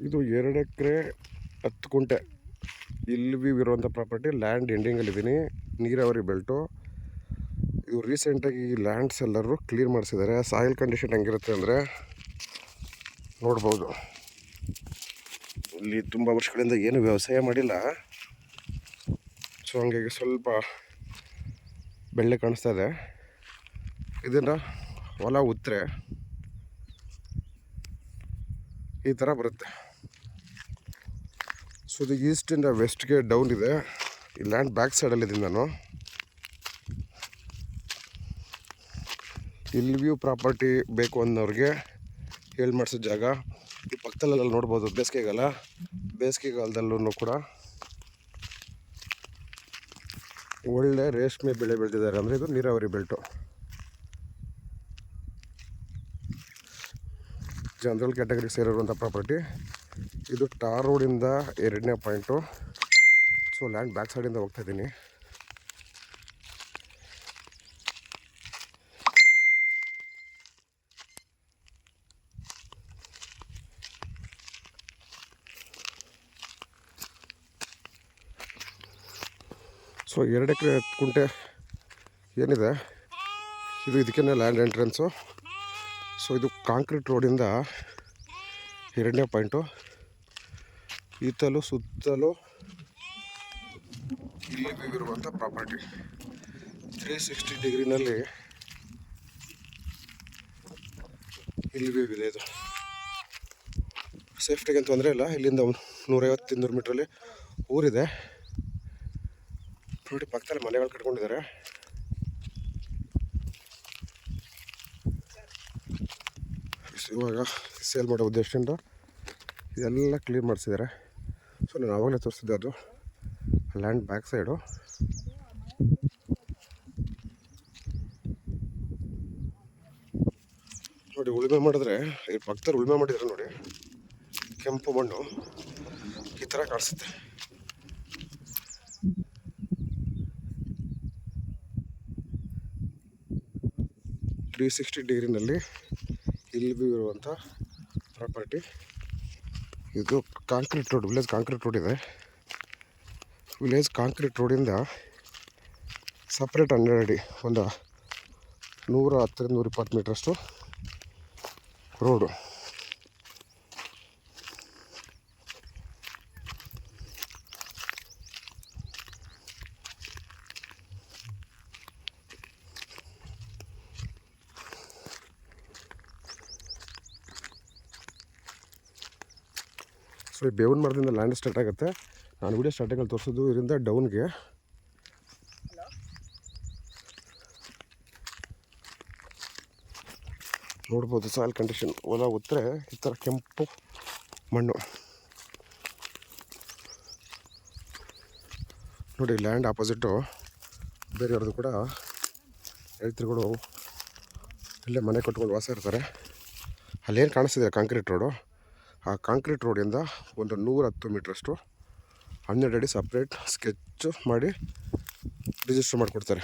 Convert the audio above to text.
ಇದು 2 ಎಕರೆ 10 ಗುಂಟೆ ಇಲ್ಲಿ ಇರುವಂಥ ಪ್ರಾಪರ್ಟಿ. ಲ್ಯಾಂಡ್ ಎಂಡಿಂಗಲ್ಲಿದ್ದೀನಿ, ನೀರಾವರಿ ಬೆಲ್ಟು. ಇದು ರೀಸೆಂಟಾಗಿ ಈ ಲ್ಯಾಂಡ್ಸ್ ಎಲ್ಲರೂ ಕ್ಲಿಯರ್ ಮಾಡಿಸಿದ್ದಾರೆ. ಸಾಯಿಲ್ ಕಂಡೀಷನ್ ಹೆಂಗಿರುತ್ತೆ ಅಂದರೆ ನೋಡ್ಬೋದು. ಇಲ್ಲಿ ತುಂಬ ವರ್ಷಗಳಿಂದ ಏನು ವ್ಯವಸಾಯ ಮಾಡಿಲ್ಲ, ಸೊ ಹಂಗಾಗಿ ಸ್ವಲ್ಪ ಬೆಳ್ಳೆ ಕಾಣಿಸ್ತಾ ಇದೆ. ಇದನ್ನು ಹೊಲ ಉತ್ತರೆ ಈ ಥರ ಬರುತ್ತೆ. ಸೊ ಇದು ಈಸ್ಟಿಂದ ವೆಸ್ಟ್ಗೆ ಡೌನ್ ಇದೆ. ಈ ಲ್ಯಾಂಡ್ ಬ್ಯಾಕ್ ಸೈಡಲ್ಲಿದ್ದೀನಿ ನಾನು. ಇಲ್ಲಿ ವ್ಯೂ ಪ್ರಾಪರ್ಟಿ ಬೇಕು ಅನ್ನೋರಿಗೆ ಹೇಳಿ ಮಾಡಿಸೋ ಜಾಗ. ಈ ಪಕ್ಕದಲ್ಲೆಲ್ಲ ನೋಡ್ಬೋದು ಬೇಸಿಗೆಗಾಲದಲ್ಲೂ ಕೂಡ ಒಳ್ಳೆ ರೇಷ್ಮೆ ಬೆಳೆ ಬೆಳೆದಿದ್ದಾರೆ. ಅಂದರೆ ಇದು ನೀರಾವರಿ ಬೆಲ್ಟು. ಜನರಲ್ ಕ್ಯಾಟಗರಿಗೆ ಸೇರಿರುವಂಥ ಪ್ರಾಪರ್ಟಿ. ಇದು ಟಾರ್ ರೋಡಿಂದ 2ನೇ ಪಾಯಿಂಟು. ಸೊ ಲ್ಯಾಂಡ್ ಬ್ಯಾಕ್ ಸೈಡಿಂದ ಹೋಗ್ತಾ ಇದ್ದೀನಿ. ಸೊ 2 ಎಕರೆ 10 ಗುಂಟೆ ಏನಿದೆ ಇದು ಇದಕ್ಕೇನೆ ಲ್ಯಾಂಡ್ ಎಂಟ್ರೆನ್ಸು. ಸೊ ಇದು ಕಾಂಕ್ರೀಟ್ ರೋಡಿಂದ 2ನೇ ಪಾಯಿಂಟು. ಈತಲು ಸುತ್ತಲೂ ಇಲ್ಲಿ ಇರುವಂಥ ಪ್ರಾಪರ್ಟಿ 360 ಡಿಗ್ರಿನಲ್ಲಿ ಇಲ್ಲಿ ವ್ಯೂ ಇದೆ. ಇದು ಸೇಫ್ಟಿಗೆ ತೊಂದರೆ ಇಲ್ಲ. ಇಲ್ಲಿಂದ 150-200 ಮೀಟ್ರಲ್ಲಿ ಊರಿದೆ ನೋಡಿ. ಪಕ್ಕದಲ್ಲಿ ಮನೆಗಳು ಕಟ್ಕೊಂಡಿದ್ದಾರೆ. ಇವಾಗ ಸೇಲ್ ಮಾಡೋ ಉದ್ದೇಶದಿಂದ ಇದೆಲ್ಲ ಕ್ಲೀನ್ ಮಾಡಿಸಿದ್ದಾರೆ. ಸೊ ನಾನು ಆವಾಗಲೇ ತೋರಿಸಿದ್ದೆ ಅದು ಲ್ಯಾಂಡ್ ಬ್ಯಾಕ್ ಸೈಡು. ನೋಡಿ ಉಳುಮೆ ಮಾಡಿದ್ರೆ ಈ ಪಕ್ಕದಲ್ಲಿ ಉಳುಮೆ ಮಾಡಿದ್ರೆ ನೋಡಿ, ಕೆಂಪು ಮಣ್ಣು ಈ ಥರ ಕಾಣಿಸುತ್ತೆ. ತ್ರೀ 360 ಡಿಗ್ರಿನಲ್ಲಿ ಇಲ್ಲಿ ಇರುವಂಥ ಪ್ರಾಪರ್ಟಿ. ಇದು concrete road, village concrete road ಇದೆ. ವಿಲೇಜ್ ಕಾಂಕ್ರೀಟ್ ರೋಡಿಂದ ಸಪ್ರೇಟ್ 12 ಅಡಿ, ಒಂದು 110-120 ಮೀಟ್ರಷ್ಟು ರೋಡು. ಸೊ ಈ ಬೇವಿನ ಮರದಿಂದ ಲ್ಯಾಂಡ್ ಸ್ಟಾರ್ಟ್ ಆಗುತ್ತೆ. ನಾನು ವಿಡಿಯೋ ಸ್ಟಾರ್ಟಿಂಗಲ್ಲಿ ತೋರಿಸೋದು ಇದರಿಂದ ಡೌನ್ಗೆ. ನೋಡ್ಬೋದು ಸಾಯಿಲ್ ಕಂಡೀಷನ್. ಹೊಲ ಉತ್ತರೆ ಈ ಥರ ಕೆಂಪು ಮಣ್ಣು ನೋಡಿ. ಲ್ಯಾಂಡ್ ಆಪೋಸಿಟ್ಟು ಬೇರೆಯವ್ರದ್ದು ಕೂಡ ರೈತರುಗಳು ಇಲ್ಲೇ ಮನೆ ಕಟ್ಕೊಂಡು ವಾಸ ಇರ್ತಾರೆ. ಅಲ್ಲೇನು ಕಾಣಿಸ್ತಿದೆ ಕಾಂಕ್ರೀಟ್ ರೋಡು, ಆ ಕಾಂಕ್ರೀಟ್ ರೋಡಿಂದ ಒಂದು 110 ಮೀಟ್ರಷ್ಟು 12 ಅಡಿ ಸಪ್ರೇಟ್ ಸ್ಕೆಚ್ ಮಾಡಿ ರಿಜಿಸ್ಟರ್ ಮಾಡಿಕೊಡ್ತಾರೆ.